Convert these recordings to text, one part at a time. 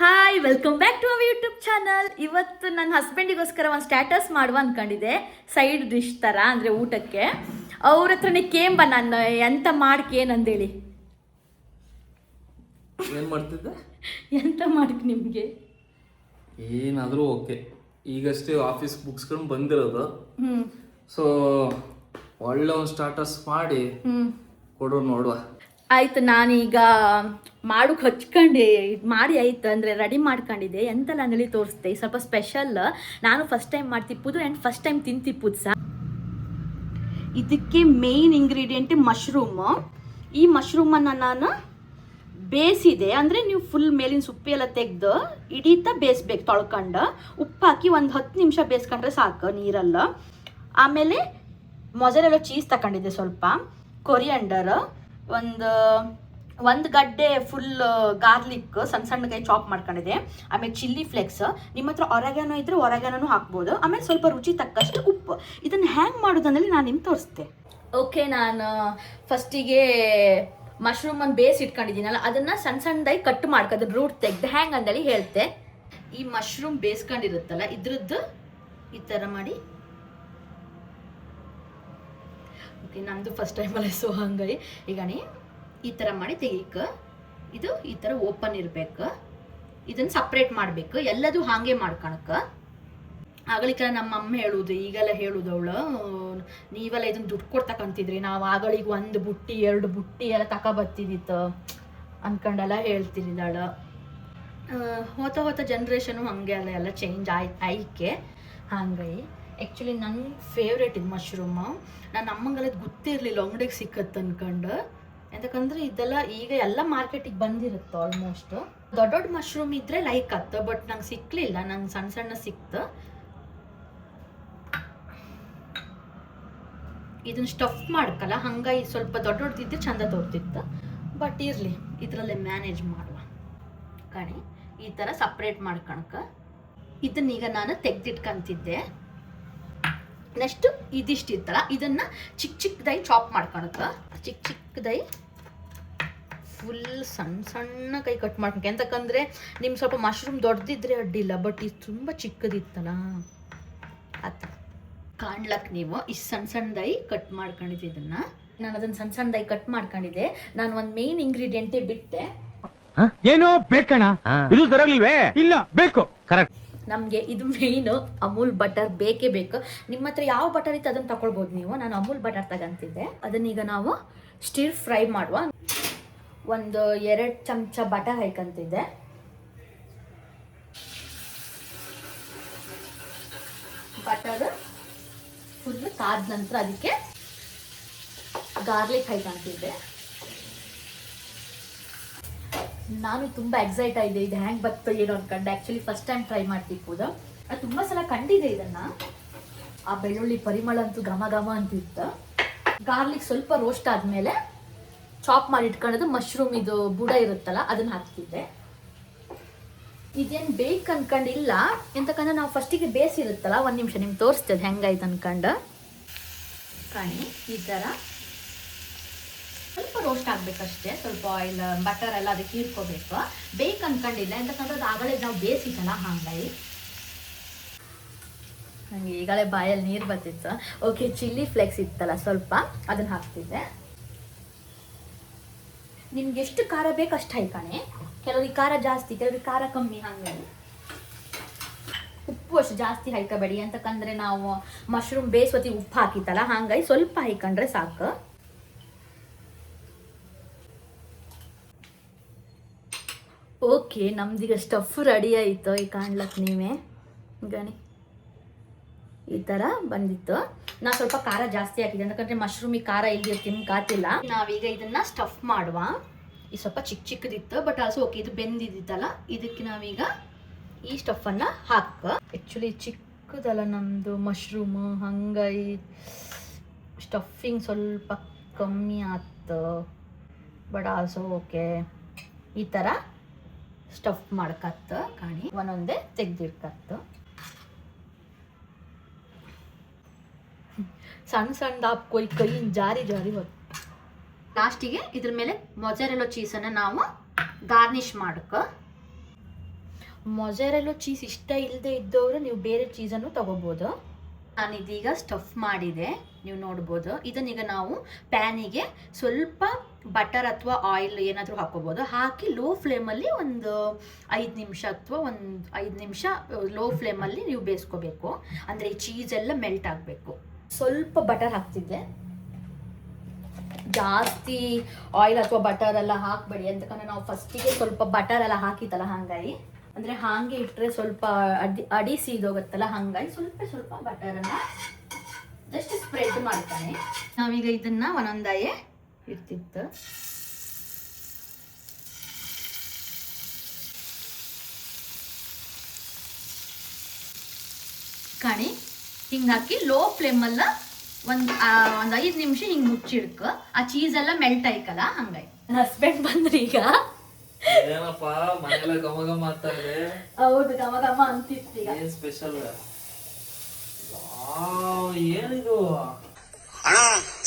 Hi welcome back to our YouTube channel. ಇವತ್ತು ನನ್ನ ಹಸ್ಬೆಂಡಿಗೋಸ್ಕರ ಒಂದು ಸ್ಟ್ಯಾಟಸ್ ಮಾಡುವ ಅಂದ್ಕೊಂಡಿದ್ದೆ, ಸೈಡ್ ಡಿಶ್ ಥರ ಅಂದರೆ ಊಟಕ್ಕೆ. ಅವ್ರ ಹತ್ರನೇ ಕೇಂಬ ನಾನು ಎಂತ ಮಾಡ್ಕೇನಂದೇಳಿ. ಏನು ಮಾಡ್ತಿದ್ದೆ? ಎಂತ ಮಾಡಕ್ಕೆ ನಿಮಗೆ ಏನಾದರೂ ಓಕೆ. ಈಗಷ್ಟೇ ಆಫೀಸ್ ಮುಗಿಸ್ಕೊಂಡು ಬಂದಿರೋದು. ಸೊ ಒಳ್ಳೆ ಒಂದು ಸ್ಟಾಟಸ್ ಮಾಡಿ ಕೊಡು ನೋಡುವ. ಆಯ್ತು, ನಾನೀಗ ಮಾಡೋಕೆ ಹಚ್ಕೊಂಡೆ ಮಾಡಿ ಆಯ್ತು ಅಂದರೆ ರೆಡಿ ಮಾಡ್ಕೊಂಡಿದ್ದೆ. ಎಂತೆಲ್ಲ ಅಂದೇಳಿ ತೋರಿಸ್ದೆ. ಸ್ವಲ್ಪ ಸ್ಪೆಷಲ್, ನಾನು ಫಸ್ಟ್ ಟೈಮ್ ಮಾಡ್ತಿಪ್ಪುದು ಆ್ಯಂಡ್ ಫಸ್ಟ್ ಟೈಮ್ ತಿಂತಿಪ್ಪುದು ಸಹ. ಇದಕ್ಕೆ ಮೇಯ್ನ್ ಇಂಗ್ರೀಡಿಯೆಂಟ್ ಮಶ್ರೂಮು. ಈ ಮಶ್ರೂಮನ್ನು ನಾನು ಬೇಯಿಸಿದೆ, ಅಂದರೆ ನೀವು ಫುಲ್ ಮೇಲಿನ ಸುಪ್ಪಿ ಎಲ್ಲ ತೆಗೆದು ಇಡೀತ ಬೇಯಿಸ್ಬೇಕು. ತೊಳ್ಕೊಂಡು ಉಪ್ಪು ಹಾಕಿ ಒಂದು 10 ನಿಮಿಷ ಬೇಯಿಸ್ಕೊಂಡ್ರೆ ಸಾಕು ನೀರಲ್ಲ. ಆಮೇಲೆ ಮೊಸರೆಲ್ಲ ಚೀಸ್ ತಗೊಂಡಿದ್ದೆ, ಸ್ವಲ್ಪ ಕೊರಿಯಂಡರ್, ಒಂದು ಗಡ್ಡೆ ಫುಲ್ ಗಾರ್ಲಿಕ್ ಸಣ್ಣ ಸಣ್ಣಕಾಯಿ ಚಾಪ್ ಮಾಡ್ಕೊಂಡಿದೆ. ಆಮೇಲೆ ಚಿಲ್ಲಿ ಫ್ಲೇಕ್ಸ್, ನಿಮ್ಮ ಹತ್ರ ಒರೆಗಾನೋ ಇದ್ರೆ ಒರೆಗಾನೂ ಹಾಕ್ಬೋದು. ಆಮೇಲೆ ಸ್ವಲ್ಪ ರುಚಿ ತಕ್ಕಷ್ಟು ಉಪ್ಪು. ಇದನ್ನು ಹ್ಯಾಂಗ್ ಮಾಡೋದಂದ್ರೆ ನಾನು ನಿಮ್ಗೆ ತೋರಿಸ್ತೆ. ಓಕೆ, ನಾನು ಫಸ್ಟಿಗೆ ಮಶ್ರೂಮನ್ನು ಬೇಯಿಸಿ ಇಟ್ಕೊಂಡಿದ್ದೀನಲ್ಲ, ಅದನ್ನು ಸಣ್ಣ ಸಣ್ಣದಾಗಿ ಕಟ್ ಮಾಡ್ಕೋದು, ರೂಟ್ ತೆಗ್ದು ಹ್ಯಾಂಗ್ ಅಂದೇಳಿ ಹೇಳ್ತೆ. ಈ ಮಶ್ರೂಮ್ ಬೇಯಿಸ್ಕೊಂಡಿರುತ್ತಲ್ಲ, ಇದ್ರದ್ದು ಈ ಥರ ಮಾಡಿ. ಓಕೆ, ನಮ್ಮದು ಫಸ್ಟ್ ಟೈಮಲ್ಲೇ, ಸೊ ಹಂಗಾಗಿ ಈಗ ಈ ಥರ ಮಾಡಿ ತೆಗೀಕ. ಇದು ಈ ಥರ ಓಪನ್ ಇರಬೇಕು. ಇದನ್ನು ಸಪ್ರೇಟ್ ಮಾಡಬೇಕು. ಎಲ್ಲದೂ ಹಾಗೆ ಮಾಡ್ಕೊಳಕ. ಆಗಳಿಕ ನಮ್ಮ ಅಮ್ಮ ಹೇಳುವುದು, ಈಗೆಲ್ಲ ಹೇಳುದು ಅವಳು, ನೀವೆಲ್ಲ ಇದನ್ನು ದುಡ್ಡು ಕೊಡ್ತಕ್ಕಂತಿದ್ರಿ, ನಾವು ಆಗಳಿಗೆ 1 ಬುಟ್ಟಿ 2 ಬುಟ್ಟಿ ಎಲ್ಲ ತಗೊಬತ್ತಿದ್ದಿತ್ತು ಅಂದ್ಕೊಂಡೆಲ್ಲ ಹೇಳ್ತಿದ್ದಾಳು. ಹೋತ ಜನ್ರೇಷನು ಹಾಗೆ ಎಲ್ಲ ಚೇಂಜ್ ಆಯ್ಕೆ. ಹಾಗಾಗಿ ಆ್ಯಕ್ಚುಲಿ ನನ್ನ ಫೇವ್ರೇಟ್ ಇದು ಮಶ್ರೂಮು. ನನ್ನ ಅಮ್ಮಂಗೆಲ್ಲ ಗೊತ್ತೇ ಇರಲಿಲ್ಲ ಅಂಗಡಿಗೆ ಸಿಕ್ಕತ್ತೆ ಅಂದ್ಕೊಂಡು. ಯಾಕಂದರೆ ಇದೆಲ್ಲ ಈಗ ಎಲ್ಲ ಮಾರ್ಕೆಟಿಗೆ ಬಂದಿರುತ್ತೆ ಆಲ್ಮೋಸ್ಟ್. ದೊಡ್ಡ ಮಶ್ರೂಮ್ ಇದ್ದರೆ ಲೈಕ್ ಆಯ್ತು, ಬಟ್ ನಂಗೆ ಸಿಕ್ಕಲಿಲ್ಲ. ನಂಗೆ ಸಣ್ಣ ಸಿಕ್ತು. ಇದನ್ನು ಸ್ಟಫ್ ಮಾಡ್ಕಲ್ಲ, ಹಂಗಾಗಿ ಸ್ವಲ್ಪ ದೊಡ್ಡದಿದ್ದರೆ ಚಂದ ತೋರ್ತಿತ್ತು. ಬಟ್ ಇರಲಿ, ಇದರಲ್ಲೇ ಮ್ಯಾನೇಜ್ ಮಾಡುವ ಕಣೆ. ಈ ಥರ ಸಪ್ರೇಟ್ ಮಾಡ್ಕೊಳಕ ಇದನ್ನೀಗ ನಾನು ತೆಗ್ದಿಟ್ಕೊಂತಿದ್ದೆ. ನೆಕ್ಸ್ಟ್ ಇದಿಷ್ಟಿತ್ತಲ್ಲ, ಇದನ್ನು ಚಿಕ್ಕದಾಗಿ ಚಾಪ್ ಮಾಡ್ಕೊಳಕ. ಚಿಕ್ಕದಾಗಿ ಫುಲ್ ಸಣ್ಣ ಕೈ ಕಟ್ ಮಾಡ್ಕೊಳಕ್ಕೆ. ಎಂತಕ್ಕಂದರೆ ನಿಮ್ಗೆ ಸ್ವಲ್ಪ ಮಶ್ರೂಮ್ ದೊಡ್ಡದಿದ್ರೆ ಅಡ್ಡಿಲ್ಲ, ಬಟ್ ಇದು ತುಂಬ ಚಿಕ್ಕದಿತ್ತಲ್ಲ, ಆ ಥರ ಕಾಣ್ಲಕ್ಕೆ ನೀವು ಇಷ್ಟು ಸಣ್ಣದಾಗಿ ಕಟ್ ಮಾಡ್ಕೊಂಡಿದ್ದೆ. ಇದನ್ನು ನಾನು ಅದನ್ನು ಸಣ್ಣದಾಗಿ ಕಟ್ ಮಾಡ್ಕೊಂಡಿದ್ದೆ. ನಾನು ಒಂದು ಮೇನ್ ಇಂಗ್ರೀಡಿಯೆಂಟೇ ಬಿಟ್ಟೆ. ಏನೋ ಬೇಕಣ್ಣ, ಇದು ತರಲಿಲ್ವೇ? ಇಲ್ಲ, ಬೇಕು. ಕರೆಕ್ಟ್. ನಮಗೆ ಇದು ಮೇಯ್ನು ಅಮೂಲ್ ಬಟರ್ ಬೇಕೇ ಬೇಕು. ನಿಮ್ಮ ಹತ್ರ ಯಾವ ಬಟರ್ ಇತ್ತು ಅದನ್ನು ತಗೊಳ್ಬೋದು ನೀವು. ನಾನು ಅಮೂಲ್ ಬಟರ್ ತಗೊಂತಿದ್ದೆ. ಅದನ್ನೀಗ ನಾವು ಸ್ಟಿರ್ ಫ್ರೈ ಮಾಡುವ. ಒಂದು 2 ಚಮಚ ಬಟರ್ ಹಾಕಂತಿದ್ದೆ. ಬಟರ್ ಫುಲ್ ಕಾದ ನಂತರ ಅದಕ್ಕೆ ಗಾರ್ಲಿಕ್ ಹಾಕಂತಿದ್ದೆ. ನಾನು ತುಂಬ ಎಕ್ಸೈಟ್ ಆಗಿದೆ, ಇದು ಹ್ಯಾಂಗೆ ಬರ್ತೋ ಏನೋ ಅನ್ಕೊಂಡು. ಆ್ಯಕ್ಚುಲಿ ಫಸ್ಟ್ ಟೈಮ್ ಟ್ರೈ ಮಾಡ್ತಿಪ್ಪುದು. ಅದು ತುಂಬ ಸಲ ಕಂಡಿದೆ ಇದನ್ನು. ಆ ಬೆಳ್ಳುಳ್ಳಿ ಪರಿಮಳ ಅಂತೂ ಘಮ ಅಂತಿತ್ತು. ಗಾರ್ಲಿಕ್ ಸ್ವಲ್ಪ ರೋಸ್ಟ್ ಆದಮೇಲೆ ಚಾಪ್ ಮಾಡಿ ಇಟ್ಕೊಳ್ಳೋದು ಮಶ್ರೂಮ್ ಇದು ಬುಡ ಇರುತ್ತಲ್ಲ, ಅದನ್ನು ಹಾಕ್ತಿದ್ದೆ. ಇದೇನು ಬೇಕು ಅನ್ಕೊಂಡಿಲ್ಲ, ಎಂತಕ್ಕಂದ್ರೆ ನಾವು ಫಸ್ಟಿಗೆ ಬೇಯಿಸಿರುತ್ತಲ್ಲ, 1 ನಿಮಿಷ ನಿಮ್ಗೆ ತೋರಿಸ್ತೇವೆ ಹೆಂಗಾಯ್ತು ಅನ್ಕೊಂಡು. ಕಾಣಿ ಈ ಥರ ಸ್ವಲ್ಪ ರೋಸ್ಟ್ ಆಗಬೇಕಷ್ಟೇ. ಸ್ವಲ್ಪ ಆಯಿಲ್ ಬಟರ್ ಎಲ್ಲ ಅದಕ್ಕೆ ಹೀರ್ಕೋಬೇಕು. ಬೇಕು ಅನ್ಕೊಂಡಿಲ್ಲ, ಎಂತಕ್ಕಂದ್ರೆ ಅದು ಆಗಲೇ ನಾವು ಬೇಯಿಸಿದ್ದಲ್ಲ, ಹಾಗಾಗಿ ನನಗೆ ಈಗಲೇ ಬಾಯಲ್ಲಿ ನೀರು ಬರ್ತಿತ್ತು. ಓಕೆ, ಚಿಲ್ಲಿ ಫ್ಲೇಕ್ಸ್ ಇತ್ತಲ್ಲ ಸ್ವಲ್ಪ, ಅದನ್ನು ಹಾಕ್ತಿದ್ದೆ. ನಿಮ್ಗೆ ಎಷ್ಟು ಖಾರ ಬೇಕು ಅಷ್ಟು ಹಾಕಣೆ. ಕೆಲವ್ರಿಗೆ ಖಾರ ಜಾಸ್ತಿ, ಕೆಲವ್ರಿಗೆ ಖಾರ ಕಮ್ಮಿ. ಹಾಗಾಗಿ ಉಪ್ಪು ಅಷ್ಟು ಜಾಸ್ತಿ ಹಾಕಬೇಡಿ, ಅಂತಕ್ಕಂದ್ರೆ ನಾವು ಮಶ್ರೂಮ್ ಬೇಯಿಸೋತಿಗೆ ಉಪ್ಪು ಹಾಕಿತ್ತಲ್ಲ, ಹಾಗಾಗಿ ಸ್ವಲ್ಪ ಹಾಕೊಂಡ್ರೆ ಸಾಕು. ಓಕೆ, ನಮ್ದೀಗ ಸ್ಟಫ್ ರೆಡಿ ಆಯಿತು. ಈ ಕಾಣ್ಲಕ್ಕೆ ನೀವೇ ಗಣಿ ಈ ಥರ ಬಂದಿತ್ತು. ನಾ ಸ್ವಲ್ಪ ಖಾರ ಜಾಸ್ತಿ ಹಾಕಿದ್ದೆ, ಯಾಕಂದರೆ ಮಶ್ರೂಮಿಗೆ ಖಾರ ಇಲ್ದಿರ್ತೀನಿ, ನಿಮ್ಗೆ ಕಾತಿಲ್ಲ. ನಾವೀಗ ಇದನ್ನು ಸ್ಟಫ್ ಮಾಡುವ. ಈ ಸ್ವಲ್ಪ ಚಿಕ್ಕದಿತ್ತು, ಬಟ್ ಆಲ್ಸೋ ಓಕೆ, ಇದು ಬೆಂದಿದ್ದಿತ್ತಲ್ಲ, ಇದಕ್ಕೆ ನಾವೀಗ ಈ ಸ್ಟಫನ್ನು ಹಾಕ. ಆ್ಯಕ್ಚುಲಿ ಚಿಕ್ಕದಲ್ಲ ನಮ್ಮದು ಮಶ್ರೂಮು, ಹಂಗಾಗಿ ಸ್ಟಫಿಂಗ್ ಸ್ವಲ್ಪ ಕಮ್ಮಿ ಆಯ್ತು. ಬಟ್ ಆಲ್ಸೋ ಓಕೆ, ಈ ಥರ ಸ್ಟಫ್ ಮಾಡ್ಕತ್ತು. ಕಾಣಿ ಒಂದೊಂದೇ ತೆಗ್ದಿಡ್ಕತ್ತು. ಸಣ್ಣ ಹಾಕ್ಕೊಯ್ ಕೈ ಜಾರಿ ಹೋಯ್ತು. ಲಾಸ್ಟಿಗೆ ಇದ್ರ ಮೇಲೆ ಮೊಜರೆಲ್ಲಾ ಚೀಸನ್ನು ನಾವು ಗಾರ್ನಿಷ್ ಮಾಡಕ. ಮೊಜರೆಲ್ಲೋ ಚೀಸ್ ಇಷ್ಟ ಇಲ್ಲದೆ ಇದ್ದವರು ನೀವು ಬೇರೆ ಚೀಸನ್ನು ತಗೋಬೋದು. ನಾನಿದೀಗ ಸ್ಟಫ್ ಮಾಡಿದೆ, ನೀವು ನೋಡ್ಬೋದು. ಇದನ್ನೀಗ ನಾವು ಪ್ಯಾನಿಗೆ ಸ್ವಲ್ಪ ಬಟರ್ ಅಥವಾ ಆಯಿಲ್ ಏನಾದರೂ ಹಾಕೋಬೋದು. ಹಾಕಿ ಲೋ ಫ್ಲೇಮಲ್ಲಿ ಒಂದು 5 ನಿಮಿಷ ಅಥವಾ ಒಂದು 5 ನಿಮಿಷ ಲೋ ಫ್ಲೇಮಲ್ಲಿ ನೀವು ಬೇಯಿಸ್ಕೋಬೇಕು. ಅಂದರೆ ಈ ಚೀಸ್ ಎಲ್ಲ ಮೆಲ್ಟ್ ಆಗಬೇಕು. ಸ್ವಲ್ಪ ಬಟರ್ ಹಾಕ್ತಿದ್ದೆ, ಜಾಸ್ತಿ ಆಯಿಲ್ ಅಥವಾ ಬಟರ್ ಎಲ್ಲ ಹಾಕಬೇಡಿ, ಅಂತಕಂದ್ರೆ ನಾವು ಫಸ್ಟಿಗೆ ಸ್ವಲ್ಪ ಬಟರ್ ಎಲ್ಲ ಹಾಕಿತ್ತಲ್ಲ, ಹಾಗಾಗಿ ಅಂದರೆ ಹಾಗೆ ಇಟ್ಟರೆ ಸ್ವಲ್ಪ ಅಡಿ ಸೀದೋಗುತ್ತಲ್ಲ, ಹಾಗಾಗಿ ಸ್ವಲ್ಪ ಬಟರನ್ನು ಜಸ್ಟ್ ಸ್ಪ್ರೆಡ್ ಮಾಡ್ತಾನೆ. ನಾವೀಗ ಇದನ್ನ ಒಂದೊಂದಾಯೇ ಇಡ್ತಿತ್ತು. ಕಾಣಿ ಹಿಂಗೆ ಹಾಕಿ ಲೋ ಫ್ಲೇಮಲ್ಲ ಒಂದು 5 ನಿಮಿಷ ಹಿಂಗೆ ಮುಚ್ಚಿಡ್ಕ. ಆ ಚೀಸ್ ಎಲ್ಲ ಮೆಲ್ಟ್ ಆಯ್ಕಲ್ಲ, ಹಂಗಾಗಿ ನನ್ನ ಹಸ್ಬೆಂಡ್ ಬಂದ್ರಿ ಈಗ. ಏನಪ್ಪ ಮನೆಯಲ್ಲ ಘಮ ಘಮ ಆಗ್ತಾ ಇದೆ. ಹೌದು, ಘಮ ಘಮ ಅಂತಿತ್ತು ಈಗ. ಏನ್ ಸ್ಪೆಷಲ್? ಏನಿದು ಅಣ್ಣ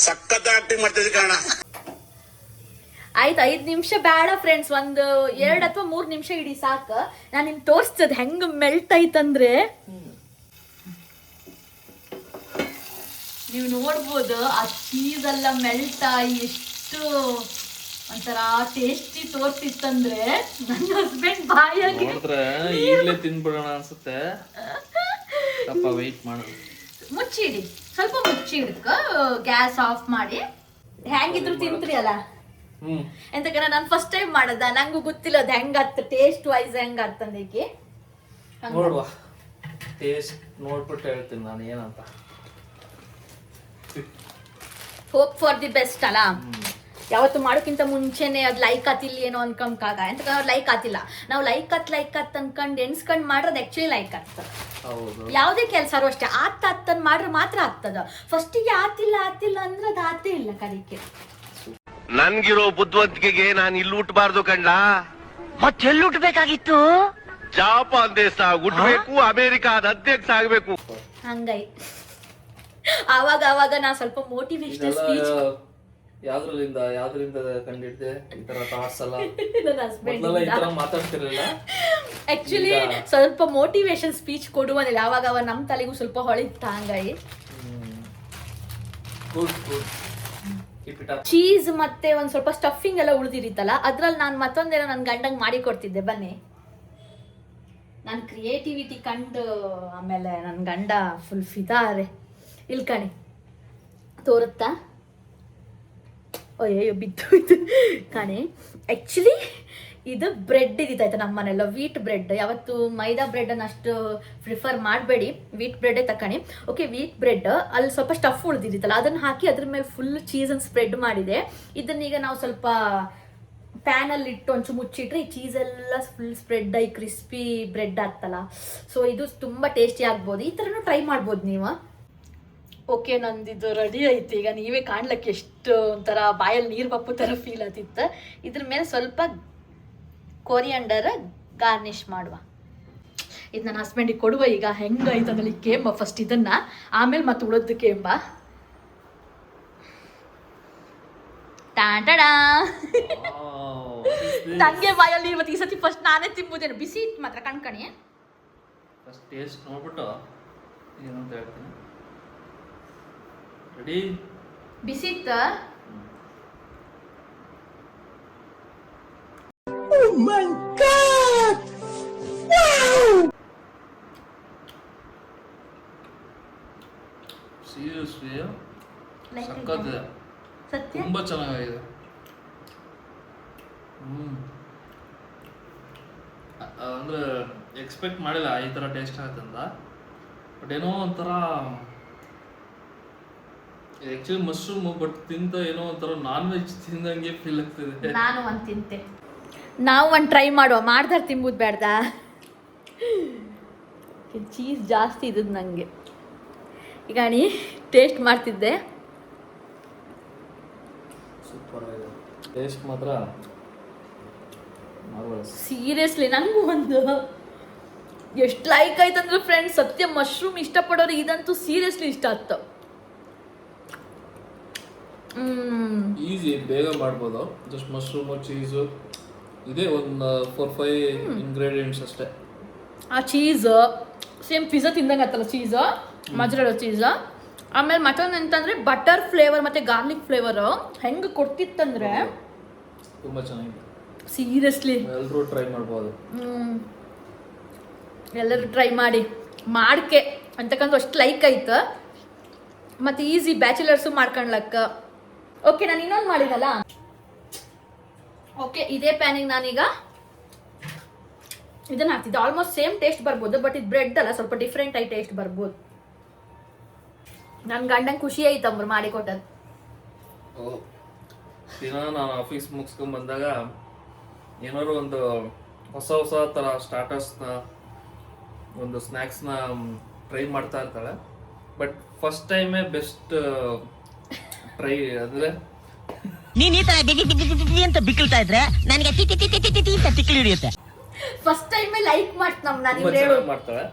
ಸಖತ್ ಆಕ್ಟಿಂಗ್ ಮಾಡ್ತಿದ್ದೆ ಕಣ. ಆಯ್ತು, 5 ನಿಮಿಷ ಬೇಡ ಫ್ರೆಂಡ್ಸ್, ಒಂದು 2 ಅಥವಾ 3 ನಿಮಿಷ ಇಡಿ ಸಾಕು. ನಾನು ನಿಮ್ಗೆ ತೋರಿಸ್ತದ ಹೆಂಗ್ ಮೆಲ್ಟ್ ಆಯ್ತಂದ್ರೆ ನೀವು ನೋಡ್ಬೋದು. ಆ ಚೀಸ್ ಎಲ್ಲ ಮೆಲ್ಟ್ ಆಗಿ ಎಷ್ಟು ಒಂಥರ ಟೇಸ್ಟಿ ತೋರ್ತಿತ್ತಂದ್ರೆ ನನ್ನ ಹಸ್ಬೆಂಡ್ ಬಾಯಾಗಿ ನೋಡಿದ್ರೆ ಈಗಲೇ ತಿನ್ಬಿಡೋಣ ಅನ್ಸುತ್ತೆ. ಸ್ವಲ್ಪ ವೆಯ್ಟ್ ಮಾಡು. ಮುಚ್ಚಿಡಿ, ಸ್ವಲ್ಪ ಮುಚ್ಚಿಡ್ಕ, ಗ್ಯಾಸ್ ಆಫ್ ಮಾಡಿ. ಹೆಂಗಿದ್ರು ತಿಂತ್ರಿ ಅಲ್ಲ, ಎಂತಕಂದ್ರೆ ನಾನು ಫಸ್ಟ್ ಟೈಮ್ ಮಾಡದ, ನಂಗೂ ಗೊತ್ತಿಲ್ಲ ಅದು ಹೆಂಗತ್ತ, ಟೇಸ್ಟ್ ವೈಸ್ ಹೆಂಗತ್ತಂದಕ್ಕೆ. ನೋಡುವ, ಟೇಸ್ಟ್ ನೋಡ್ಬಿಟ್ಟು ಹೇಳ್ತೀನಿ ನಾನು ಏನಂತ. ಹೋಪ್ ಫಾರ್ ದಿ ಬೆಸ್ಟ್ ಅಲ್ಲ. ಯಾವತ್ತು ಮಾಡೋಕ್ಕಿಂತ ಮುಂಚೆನೆ ಅದು ಲೈಕ್ ಆತಿಲ್ಲ ಏನೋ ಅನ್ಕೊಂಬಾಗ, ಎಂತಕಂದ್ರೆ ಲೈಕ್ ಆತಿಲ್ಲ. ನಾವು ಲೈಕ್ ಆತ್ ಅನ್ಕೊಂಡು ಎಣ್ಸ್ಕೊಂಡು ಮಾಡ್ರದು ಆಕ್ಚುಲಿ ಲೈಕ್ ಆಗ್ತದೆ. ಯಾವುದೇ ಕೆಲಸ ಅಷ್ಟೇ ಆತ್ತನ್ ಮಾಡ್ರೆ ಮಾತ್ರ ಆಗ್ತದ. ಫಸ್ಟಿಗೆ ಆತಿಲ್ಲ ಅಂದ್ರೆ ಅದು ಆತೇ ಇಲ್ಲ ಕಡಿಕೆ. ನನ್ಗಿರೋ ಬುದ್ಧಿವಂತಿಕೆಗೆ ನಾನು ಇಲ್ಲಿ ಹುಟ್ಟಬಾರ್ದು ಕಂಡ, ಮತ್ತೆಲ್ಲಿ ಹುಟ್ಟಬೇಕಾಗಿತ್ತು? ಜಾಪಾನ್ ದೇಶ ಹುಟ್ಟಬೇಕು, ಅಮೆರಿಕಾದ ಅಧ್ಯಕ್ಷ ಆಗ್ಬೇಕು. ಹಂಗೈ ಆವಾಗ ನಾ ಸ್ವಲ್ಪ ಮೋಟಿವೇಶನಲ್ ಸ್ಪೀಚ್ ಯಾವ್ದ್ರಿಂದ ಕಂಡಿಡ್ದೆ ಈ ತರ ಥಾಟ್ಸ್ ಎಲ್ಲ? ನನ್ನ ಹಸ್ಬೆಂಡ್ ಈ ತರ ಮಾತಾಡ್ತಿರಲಿಲ್ಲ. ಆಕ್ಚುಲಿ ಸ್ವಲ್ಪ ಮೋಟಿವೇಶನ್ ಸ್ಪೀಚ್ ಕೊಡುವನಿಲ್ಲ, ಅವಾಗ ನಮ್ಮ ತಲೆಗೂ ಸ್ವಲ್ಪ ಹೊಳಿತ. ಹಂಗಾಗಿ ಚೀಸ್ ಮತ್ತೆ ಒಂದ್ ಸ್ವಲ್ಪ ಸ್ಟಫಿಂಗ್ ಎಲ್ಲ ಉಳಿದಿರಿತ್ತಲ್ಲ, ಅದ್ರಲ್ಲಿ ನಾನು ಮತ್ತೊಂದೇನೋ ನನ್ನ ಗಂಡಂಗ್ ಮಾಡಿ ಕೊಡ್ತಿದ್ದೆ. ಬನ್ನಿ, ನಾನು ಕ್ರಿಯೇಟಿವಿಟಿ ಕಂಡು ಆಮೇಲೆ ನನ್ನ ಗಂಡ ಫುಲ್ ಫಿದಾರೆ. ಇಲ್ಲಿ ಕಣಿ ತೋರುತ್ತಾ? ಅಯ್ಯೋ ಬಿದ್ದು ಕಾಣಿ. ಆ್ಯಕ್ಚುಲಿ ಇದು ಬ್ರೆಡ್ ಇದಿತ್ತಾಯ್ತು ನಮ್ಮ ಮನೆಯಲ್ಲ, ವೀಟ್ ಬ್ರೆಡ್. ಯಾವತ್ತು ಮೈದಾ ಬ್ರೆಡನ್ನು ಅಷ್ಟು ಪ್ರಿಫರ್ ಮಾಡಬೇಡಿ, ವೀಟ್ ಬ್ರೆಡ್ಡೇ ತಕೊಳ್ಳಿ. ಓಕೆ, ವೀಟ್ ಬ್ರೆಡ್ ಅಲ್ಲಿ ಸ್ವಲ್ಪ ಸ್ಟಫ್ ಉಳಿದಿತ್ತಲ್ಲ, ಅದನ್ನು ಹಾಕಿ ಅದ್ರ ಮೇಲೆ ಫುಲ್ ಚೀಸನ್ನು ಸ್ಪ್ರೆಡ್ ಮಾಡಿದೆ. ಇದನ್ನೀಗ ನಾವು ಸ್ವಲ್ಪ ಪ್ಯಾನಲ್ಲಿ ಇಟ್ಟು ಒಂಚೂರು ಮುಚ್ಚಿಟ್ರೆ ಈ ಚೀಸೆಲ್ಲ ಫುಲ್ ಸ್ಪ್ರೆಡ್ ಆಗಿ ಕ್ರಿಸ್ಪಿ ಬ್ರೆಡ್ ಆಗ್ತಲ್ಲ. ಸೊ ಇದು ತುಂಬ ಟೇಸ್ಟಿ ಆಗ್ಬೋದು. ಈ ಥರನೂ ಟ್ರೈ ಮಾಡ್ಬೋದು ನೀವು. ಓಕೆ, ನಂದಿದ್ದು ರೆಡಿ ಐತಿ. ಈಗ ನೀವೇ ಕಾಣ್ಲಿಕ್ಕೆ ಎಷ್ಟು ಒಂಥರ ಬಾಯಲ್ಲಿ ನೀರು ಬಪ್ಪು ಥರ ಫೀಲ್ ಆತಿತ್ತು. ಇದ್ರ ಮೇಲೆ ಸ್ವಲ್ಪ ಕೊರಿಯಂಡರ್ ಗಾರ್ನಿಷ್ ಮಾಡುವ. ಇದು ನನ್ನ ಹಸ್ಬೆಂಡಿಗೆ ಕೊಡುವ. ಈಗ ಹೆಂಗಾಯ್ತು ಅಂದ್ರೆ ಕೇಂಬ ಫಸ್ಟ್ ಇದನ್ನ, ಆಮೇಲೆ ಮತ್ತೆ ಉಳೋದು ಕೇಂಬ. ಟಾಟಾ ನಂಗೆ ಬಾಯಲ್ಲಿ ಇವತ್ತು ಈ ಸತಿ ಫಸ್ಟ್ ನಾನೇ ತಿಂಬುದೇನು. ಬಿಸಿ ಇಟ್ಟು ಮಾತ್ರ ಕಣ್ಕಣಿ. ಫಸ್ಟ್ ಟೇಸ್ಟ್ ನೋಡ್ಬಿಟ್ಟು ಏನಂತ ಹೇಳ್ತೀನಿ. ರೆಡಿ? ಬಿಸಿ ಇತ್ತ? ಸೀರಿಯಸ್ಲಿ ಸತ್ಯ? ತುಂಬಾ ಚೆನ್ನಾಗಿದೆ. ಅಂದ್ರೆ ಎಕ್ಸ್ಪೆಕ್ಟ್ ಮಾಡಿಲ್ಲ ಈ ತರ ಟೇಸ್ಟ್ ಆಗುತ್ತಂತ. ಬಟ್ ಏನೋ ಒಂಥರ ಆಕ್ಚುಲಿ ಮಶ್ರೂಮ್, ಬಟ್ ತಿಂತ ಏನೋ ಒಂಥರ ನಾನ್ ವೆಜ್ ತಿಂದಂಗೆ ಫೀಲ್ ಆಗ್ತಿದೆ. ನಾನು ಒಂದು ತಿಂತೆ. ನಾವು ಒಂದು ಟ್ರೈ ಮಾಡುವ, ಮಾಡ್ದಾರ ತಿಂಬುದು ಬೇಡ್ದ. ಚೀಸ್ ಜಾಸ್ತಿ ಇದ್ದದ್ದು ನನಗೆ. ಈಗ ನೀ ಟೇಸ್ಟ್ ಮಾಡ್ತಿದ್ದೆ. ಸೂಪರ್ ಆಗಿದೆ ಟೇಸ್ಟ್ ಮಾತ್ರ. ಸೀರಿಯಸ್ಲಿ ನನಗೂ ಒಂದು ಎಷ್ಟು ಲೈಕ್ ಆಯ್ತಂದ್ರೆ ಫ್ರೆಂಡ್ಸ್, ಸತ್ಯ ಮಶ್ರೂಮ್ ಇಷ್ಟಪಡೋರು ಇದಂತೂ ಸೀರಿಯಸ್ಲಿ ಇಷ್ಟ ಆಗ್ತಾವ. ಈಸಿ, ಬೇಗ ಮಾಡ್ಬೋದು. ಜಸ್ಟ್ ಮಶ್ರೂಮು, ಚೀಸು, ಇದೇ ಒಂದು 4-5 ಇಂಗ್ರೀಡಿಯೆಂಟ್ಸ್ ಅಷ್ಟೇ. ಆ ಚೀಸ್ ಸೇಮ್ ಪಿಜ್ಜಾ ತಿಂದಂಗೆ ಆಯ್ತಲ್ಲ ಚೀಸ್ ಮಜರಲ್ಲ ಚೀಸ್. ಆಮೇಲೆ ಮಟನ್ ಅಂತಂದ್ರೆ ಬಟರ್ ಫ್ಲೇವರ್ ಮತ್ತೆ ಗಾರ್ಲಿಕ್ ಫ್ಲೇವರ್ ಹೆಂಗೆ ಕೊಡ್ತಿತ್ತಂದ್ರೆ ತುಂಬ ಚೆನ್ನಾಗಿದೆ. ಸೀರಿಯಸ್ಲಿ ಎಲ್ಲರೂ ಟ್ರೈ ಮಾಡ್ಬೋದು. ಎಲ್ಲರೂ ಟ್ರೈ ಮಾಡಿ ಮಾಡ್ಕೆ ಅಂತಕ್ಕಂಥ ಅಷ್ಟು ಲೈಕ್ ಆಯ್ತು ಮತ್ತು ಈಸಿ ಬ್ಯಾಚುಲರ್ಸು ಮಾಡ್ಕೊಳ್ಲಕ್ಕ. ಓಕೆ ನಾನು ಇನ್ನೊಂದು ಮಾಡಿದಲ್ಲ. ಓಕೆ ಇದೇ ಪ್ಯಾನಿಗೆ ನಾನೀಗ ಇದನ್ನ ಹಾಕ್ತಿದ್ದೆ. ಆಲ್ಮೋಸ್ಟ್ ಸೇಮ್ ಟೇಸ್ಟ್ ಬರ್ಬೋದು, ಬಟ್ ಇದು ಬ್ರೆಡ್ ಅಲ್ಲ, ಸ್ವಲ್ಪ ಡಿಫ್ರೆಂಟ್ ಆಗಿ ಟೇಸ್ಟ್ ಬರ್ಬೋದು. ನನ್ನ ಗಂಡಂಗೆ ಖುಷಿ ಆಯ್ತಂಬ್ರು ಮಾಡಿ ಕೊಟ್ಟದ್ದು. ದಿನ ನಾನು ಆಫೀಸ್ ಮುಗಿಸ್ಕೊಂಡ್ ಬಂದಾಗ ಏನಾದ್ರು ಒಂದು ಹೊಸ ಥರ ಸ್ಟಾರ್ಟರ್ಸ್ನ ಒಂದು ಸ್ನ್ಯಾಕ್ಸ್ನ ಟ್ರೈ ಮಾಡ್ತಾ ಇರ್ತಾಳೆ. ಬಟ್ ಫಸ್ಟ್ ಟೈಮೇ ಬೆಸ್ಟ್ ಟ್ರೈ ಅಂದರೆ ನೀನ್ ಈ ತರ ಬಿಗಿ ಅಂತ ಬಿಕ್ಕಳ್ತಾ ಇದ್ರೆ ನನಗೆ T T T T T T ಅಂತ ತಿಕ್ಕಲಿ ಹಿಡಿಯುತ್ತೆ. ಫಸ್ಟ್ ಟೈಮೇ ಲೈಕ್ ಮಾಡ್ತಾನೆ ನಾನು. ತುಂಬ ಚೆನ್ನಾಗಿ ಮಾಡ್ತಾಳೆ.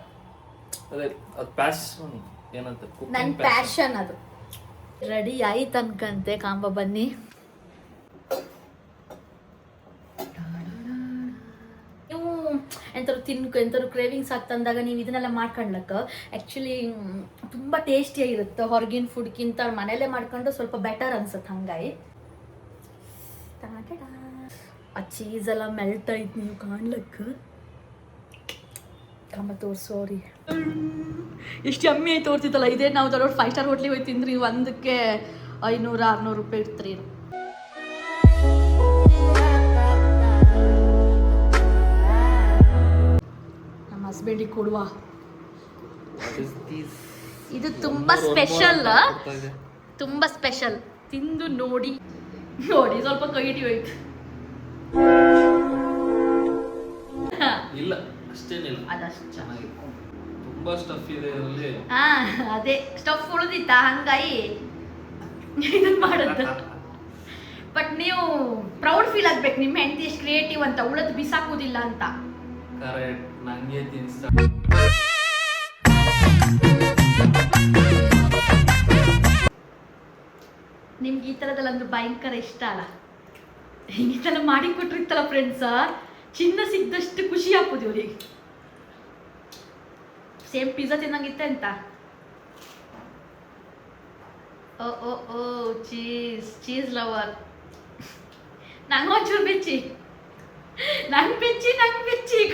ಅದೇ ಅದು ಪ್ಯಾಷನ್ ಏನಂತ ನನ್ನ ಪ್ಯಾಷನ್ ಅದು. ರೆಡಿ ಆಯ್ತು ಅನ್ಕಂತೆ ಕಾಂಬ ಬನ್ನಿ. ನೀವು ಎಂಥವ್ರು ಕ್ರೇವಿಂಗ್ಸ್ ಆಗ್ತಂದಾಗ ನೀವು ಇದನ್ನೆಲ್ಲ ಮಾಡ್ಕೊಂಡ್ಲಕ್ಕ ಆ್ಯಕ್ಚುಲಿ ತುಂಬ ಟೇಸ್ಟಿಯಾಗಿರುತ್ತೆ. ಹೊರಗಿನ ಫುಡ್ಗಿಂತ ಮನೇಲೇ ಮಾಡ್ಕೊಂಡು ಸ್ವಲ್ಪ ಬೆಟರ್ ಅನ್ಸುತ್ತೆ. ಹಂಗಾಗಿ ಆ ಚೀಸ್ ಎಲ್ಲ ಮೆಲ್ಟ್ ಆಯ್ತು ನೀವು ಕಾಣ್ಲಕ್ಕ. ಕಾಂಬ ತೋರ್ಸೋರಿ ಎಷ್ಟು ಯಮ್ಮಿ ಆಯ್ತು ತೋರ್ತಿತ್ತಲ್ಲ. ಇದೇ ನಾವು ದೊಡ್ಡ 5 ಸ್ಟಾರ್ ಹೋಟ್ಲಿಗೆ ಹೋಗಿ ತಿಂದ್ರಿ, ಒಂದಕ್ಕೆ 500-600 ರೂಪಾಯಿ ಇಡ್ತೀರಿ. ನಮ್ಮ ಹಸ್ಬೆಂಡಿಗೆ ಕೊಡುವ. ಇದು ತುಂಬ ಸ್ಪೆಷಲ್, ತುಂಬ ಸ್ಪೆಷಲ್. ತಿಂದು ನೋಡಿ ಸ್ವಲ್ಪ ಕೈ ಹಿಡಿ ಹೋಯ್ತು. ಇಲ್ಲ ಅಷ್ಟೇನಿಲ್ಲ, ಅದಷ್ಟು ಚೆನ್ನಾಗಿದೆ. ತುಂಬಾ ಸ್ಟಫ್ ಇದೆ ಅದರಲ್ಲಿ. ಅದೇ ಸ್ಟಫ್ ಉಳಿದಿತ್ತ ಹಂಗಾಗಿ ಇದನ್ನ ಮಾಡೋದು. ಬಟ್ ನೀವು ಪ್ರೌಡ್ ಫೀಲ್ ಆಗ್ಬೇಕು, ನಿಮ್ಮ ಹೆಂಡತಿ ಎಷ್ಟು ಕ್ರಿಯೇಟಿವ್ ಅಂತ, ಉಳಿದು ಬಿಸಾಕುದಿಲ್ಲ ಅಂತ. ಕರೆಕ್ಟ್, ನಂಗೆ ತಿನ್ಸ್ತಾ. ನಿಮ್ಗೆ ಈ ಥರದಲ್ಲ ಅಂದ್ರೆ ಭಯಂಕರ ಇಷ್ಟ ಅಲ್ಲ. ಈ ಥರ ಮಾಡಿ ಕೊಟ್ಟಿರ್ತಲ್ಲ ಫ್ರೆಂಡ್ಸ, ಚಿನ್ನ ಸಿಗ್ದಷ್ಟು ಖುಷಿ ಹಾಕೋದು ಇವ್ರಿಗೆ. ಸೇಮ್ ಪಿಜ್ಜಾ ತಿನ್ನಂಗಿತ್ತೆ ಅಂತ. ಓ ಓ ಓ ಚೀಸ್ ಲವರ್. ನಂಗೆ ಒಂಚೂರು ಬೆಚ್ಚಿ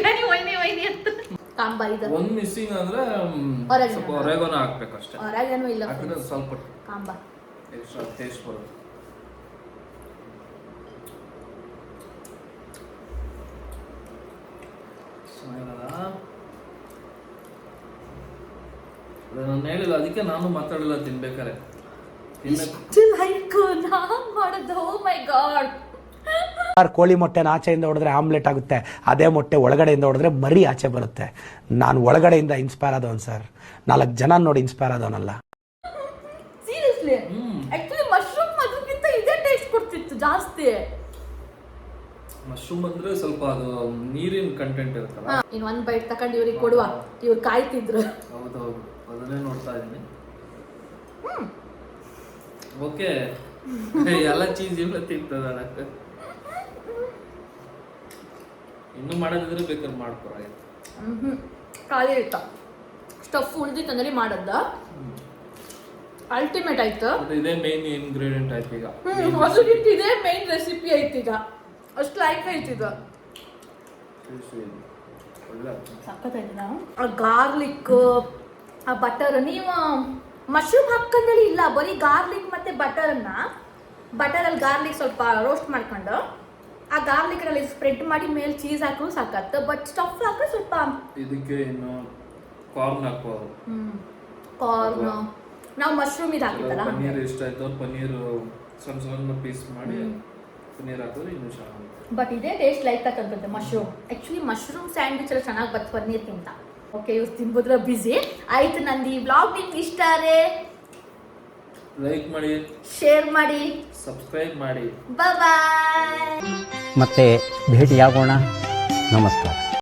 ಗಣಿ ಒಯ್ನಿ ಅಂತ ಕಾಂಬ. ಇದು ಒಂದು ಮಿಸ್ಸಿಂಗ್ ಅಂದ್ರೆ ಸ್ವಲ್ಪ ಒರೆಗೋನ ಹಾಕ್ಬೇಕಷ್ಟೇ. ಹೊರಗೇನು ಇಲ್ಲ ಹಾಕಿದ್ರೆ ಸ್ವಲ್ಪ ಕಾಂಬ ಎಕ್ಸ್ಟ್ರಾ ಟೇಸ್ಟ್ ಬರುತ್ತೆ. ನಾನು ಹೇಳಿಲ್ಲ, ಅದಕ್ಕೆ ನಾನು ಮಾತಾಡಲ್ಲ ತಿನ್ಬೇಕಾರೆ. ಕೋಳಿ ಮೊಟ್ಟೆನ ಆಚೆಯಿಂದ ಹೊಡೆದ್ರೆ ಆಮ್ಲೆಟ್ ಆಗುತ್ತೆ, ಅದೇ ಮೊಟ್ಟೆ ಒಳಗಡೆಯಿಂದ ಹೊಡೆದ್ರೆ ಮರಿ ಆಚೆ ಬರುತ್ತೆ. ನಾನು ಒಳಗಡೆಯಿಂದ ಇನ್ಸ್ಪೈರ್ ಆದವನ್ ಸರ್, 4 ಜನ ನೋಡಿ ಇನ್ಸ್ಪೈರ್ ಆದವನಲ್ಲ. ಸೀರಿಯಸ್ಲಿ ಆಕ್ಚುಲಿ ಮಶ್ರೂಮ್ ಅದಕ್ಕಿಂತ ಇದೇ ಟೇಸ್ಟ್ ಕೊಡ್ತಿತ್ತು ಜಾಸ್ತಿ. ಮಶ್ರೂಮ್ ಅಂದ್ರೆ ಸ್ವಲ್ಪ ಅದು ನೀರಿನ ಕಂಟೆಂಟ್ ಇರುತ್ತಲ್ಲ. ಇನ್ ಒಂದ್ ಬೈಟ್ ತಕೊಂಡು ಇವ್ರಿಗೆ ಕೊಡುವ, ಇವ್ರು ಕಾಯ್ತಿದ್ರು. ಹೌದೌದು, ಅದನ್ನೇ ನೋಡ್ತಾ ಇದ್ದೀನಿ. ಓಕೆ, ಎಲ್ಲ ಚೀಸ್ ಇಲ್ಲ ತಿಂತದ. ಇನ್ನು ಮಾಡೋದಿದ್ರೆ ಬೇಕಾದ್ರೆ ಮಾಡ್ಕೊರ. ಖಾಲಿ ಆಯ್ತಾ ಸ್ಟಫ್ ಉಳಿದಿತ್ತು ಅಂದ್ರೆ ಮಾಡದ್ದ ಅಲ್ಟಿಮೇಟ್ ಆಯ್ತು. ಇದೇ ಮೇನ್ ಇಂಗ್ರೀಡಿಯೆಂಟ್ ಆಯ್ತು ಈಗ. ಅದಕ್ಕಿಂತ ಇದೇ ಮೇನ್ ರೆಸಿಪಿ ಆಯ್ತು ಈಗ. ಅಷ್ಟು ಲೈಕ್ ಆಯ್ತಿದ. ಸಕ್ಕತ್ತಾಯ್ತದ. ಆ ಗಾರ್ಲಿಕ್, ಆ ಬಟರ್, ನೀವು ಮಶ್ರೂಮ್ ಹಾಕೊಂಡೇಳಿ ಇಲ್ಲ, ಬರೀ ಗಾರ್ಲಿಕ್ ಮತ್ತೆ ಬಟರಲ್ಲಿ ಗಾರ್ಲಿಕ್ ಸ್ವಲ್ಪ ರೋಸ್ಟ್ ಮಾಡ್ಕೊಂಡು ಆ ಗಾರ್ಲಿಕ್ ಅಲ್ಲಿ ಸ್ಪ್ರೆಡ್ ಮಾಡಿ ಮೇಲೆ ಚೀಸ್ ಹಾಕಿದ್ರು ಸಾಕತ್ತ. ಬಟ್ ಸ್ಟಫ್ ಹಾಕಿದ್ರೆ ಸ್ವಲ್ಪ ಇದಕ್ಕೆ ಇನ್ನು ಕಾರ್ನ್ ಹಾಕೋದು. ಕಾರ್ನ್ ನಾವು ಮಶ್ರೂಮ್ ಇದು ಹಾಕಿದ್ದಲ್ಲ. ಪನ್ನೀರ್ ಇಷ್ಟ ಆಯ್ತು, ಪನ್ನೀರ್ ಸಣ್ಣ ಪೀಸ್ ಮಾಡಿ ಪನ್ನೀರ್ ಹಾಕಿದ್ರೆ ಇನ್ನೂ ಚೆನ್ನಾಗಿ. ಬಟ್ ಇದೇ ಟೇಸ್ಟ್ ಲೈಕ್ ಆಗ್ತಂತೆ ಮಶ್ರೂಮ್. ಆ್ಯಕ್ಚುಲಿ ಮಶ್ರೂಮ್ ಸ್ಯಾಂಡ್ವಿಚ್ ಎಲ್ಲ ಚೆನ್ನಾಗಿ ಬರ್ತದೆ ಪನ್ನೀರ್ಗಿಂತ. ಓಕೆ, ಇವ್ರು ತಿನ್ಬೋದ್ರ ಬಿಸಿ ಆಯ್ತು. ನಂದು ಈ ವ್ಲಾಗ್ ನಿಮ್ಗೆ ಇಷ್ಟ ಆದರೆ ಲೈಕ್ ಮಾಡಿ, ಶೇರ್ ಮಾಡಿ, ಸಬ್ಸ್ಕ್ರೈಬ್ ಮಾಡಿ. ಬಾಯ್. ಮತ್ತೆ ಭೇಟಿಯಾಗೋಣ. ನಮಸ್ಕಾರ.